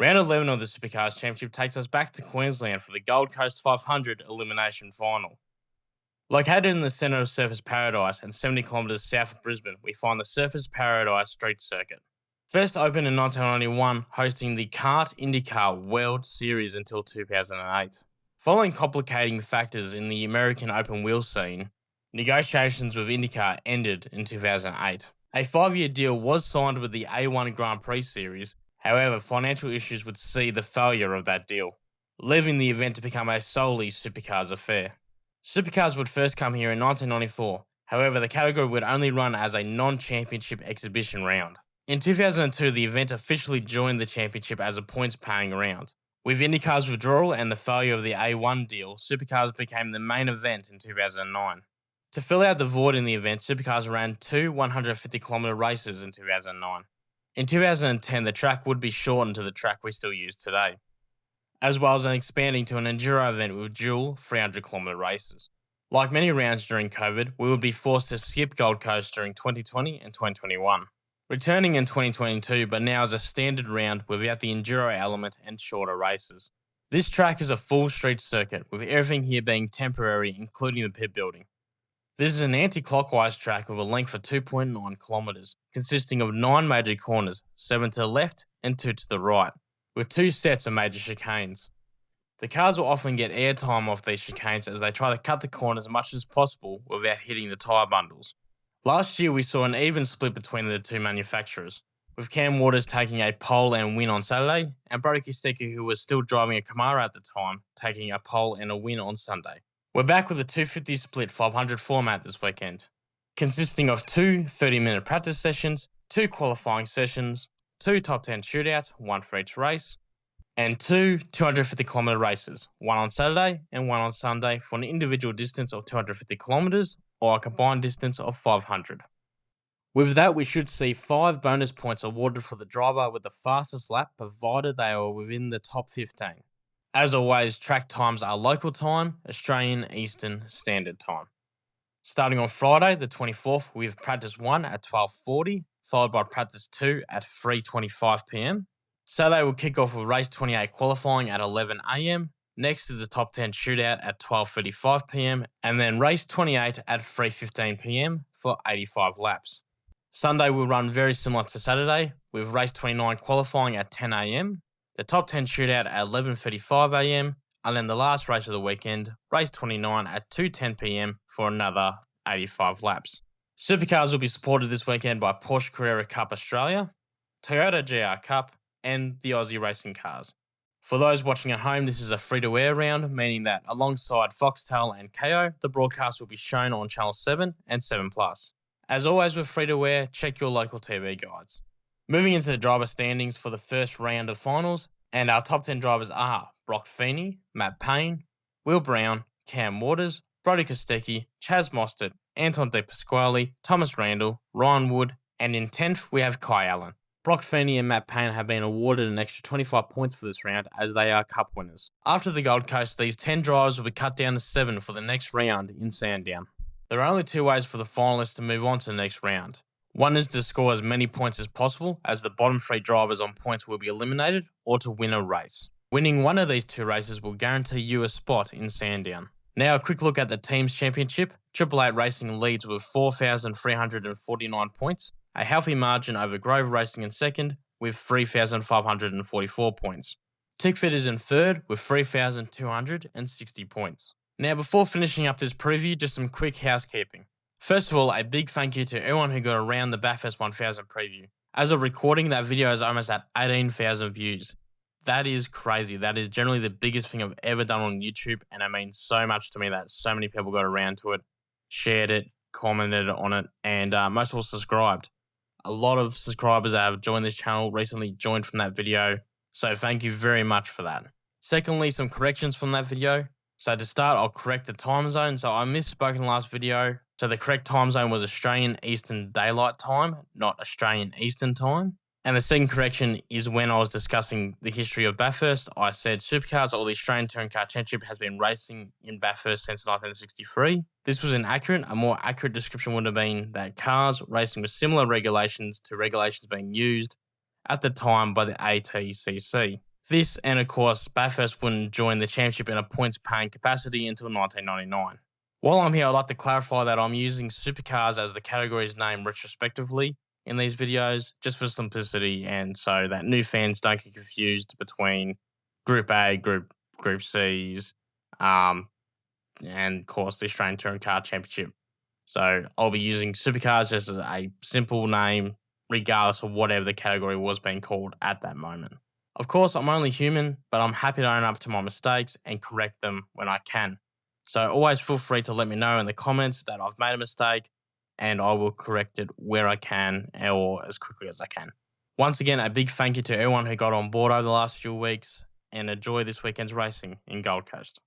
Round 11 of the Supercars Championship takes us back to Queensland for the Gold Coast 500 elimination final. Located in the centre of Surfers Paradise and 70 kilometres south of Brisbane, we find the Surfers Paradise Street Circuit. First opened in 1991, hosting the Kart IndyCar World Series until 2008. Following complicating factors in the American open wheel scene, negotiations with IndyCar ended in 2008. A 5-year deal was signed with the A1 Grand Prix Series. However, financial issues would see the failure of that deal, leaving the event to become a solely Supercars affair. Supercars would first come here in 1994. However, the category would only run as a non-championship exhibition round. In 2002, the event officially joined the championship as a points-paying round. With IndyCar's withdrawal and the failure of the A1 deal, Supercars became the main event in 2009. To fill out the void in the event, Supercars ran 2 150km races in 2009. In 2010, the track would be shortened to the track we still use today, as well as expanding to an enduro event with dual 300km races. Like many rounds during COVID, we would be forced to skip Gold Coast during 2020 and 2021. Returning in 2022, but now as a standard round without the enduro element and shorter races. This track is a full street circuit, with everything here being temporary, including the pit building. This is an anti-clockwise track with a length of 2.9 kilometres, consisting of 9 major corners, 7 to the left and 2 to the right, with 2 sets of major chicanes. The cars will often get airtime off these chicanes as they try to cut the corners as much as possible without hitting the tyre bundles. Last year we saw an even split between the two manufacturers, with Cam Waters taking a pole and win on Saturday, and Brody Kostecki, who was still driving a Camaro at the time, taking a pole and a win on Sunday. We're back with a 250 split 500 format this weekend, consisting of 2 30-minute practice sessions, 2 qualifying sessions, 2 top 10 shootouts, 1 for each race, and 2 250km races, 1 on Saturday and 1 on Sunday for an individual distance of 250 kilometres or a combined distance of 500. With that, we should see 5 bonus points awarded for the driver with the fastest lap, provided they are within the top 15. As always, track times are local time, Australian Eastern Standard Time. Starting on Friday, the 24th, we have practice 1 at 12:40, followed by practice 2 at 3:25 p.m. Saturday will kick off with race 28 qualifying at 11 a.m. Next is the top 10 shootout at 12:35 p.m. and then race 28 at 3:15 p.m. for 85 laps. Sunday will run very similar to Saturday, with race 29 qualifying at 10 a.m. The top 10 shootout at 11:35 a.m. and then the last race of the weekend, race 29 at 2:10 p.m. for another 85 laps. Supercars will be supported this weekend by Porsche Carrera Cup Australia, Toyota GR Cup, and the Aussie Racing Cars. For those watching at home, this is a free-to-air round, meaning that alongside Foxtel and KO, the broadcast will be shown on Channel 7 and 7+. As always with free-to-air, check your local TV guides. Moving into the driver standings for the first round of finals, and our top 10 drivers are Brock Feeney, Matt Payne, Will Brown, Cam Waters, Brody Kostecki, Chaz Mostert, Anton De Pasquale, Thomas Randall, Ryan Wood, and in 10th we have Kai Allen. Brock Feeney and Matt Payne have been awarded an extra 25 points for this round as they are Cup winners. After the Gold Coast, these 10 drivers will be cut down to 7 for the next round in Sandown. There are only 2 ways for the finalists to move on to the next round. One is to score as many points as possible, as the bottom 3 drivers on points will be eliminated, or to win a race. Winning one of these 2 races will guarantee you a spot in Sandown. Now a quick look at the Teams Championship. Triple Eight Racing leads with 4,349 points, a healthy margin over Grove Racing in second with 3,544 points. Tickfit is in third with 3,260 points. Now before finishing up this preview, just some quick housekeeping. First of all, a big thank you to everyone who got around the Bathurst 1000 preview. As of recording, that video is almost at 18,000 views. That is crazy. That is generally the biggest thing I've ever done on YouTube, and it means so much to me that so many people got around to it, shared it, commented on it, and most of all subscribed. A lot of subscribers that have joined this channel recently joined from that video, so thank you very much for that. Secondly, some corrections from that video. So to start, I'll correct the time zone. So I misspoke in the last video. So the correct time zone was Australian Eastern Daylight Time, not Australian Eastern Time. And the second correction is when I was discussing the history of Bathurst, I said Supercars or the Australian Touring Car Championship has been racing in Bathurst since 1963. This was inaccurate. A more accurate description would have been that cars racing with similar regulations to regulations being used at the time by the ATCC. This, and of course, Bathurst wouldn't join the championship in a points-paying capacity until 1999. While I'm here, I'd like to clarify that I'm using Supercars as the category's name retrospectively in these videos, just for simplicity and so that new fans don't get confused between Group A, Group C's, and of course the Australian Touring Car Championship. So I'll be using Supercars just as a simple name, regardless of whatever the category was being called at that moment. Of course, I'm only human, but I'm happy to own up to my mistakes and correct them when I can. So always feel free to let me know in the comments that I've made a mistake, and I will correct it where I can or as quickly as I can. Once again, a big thank you to everyone who got on board over the last few weeks, and enjoy this weekend's racing in Gold Coast.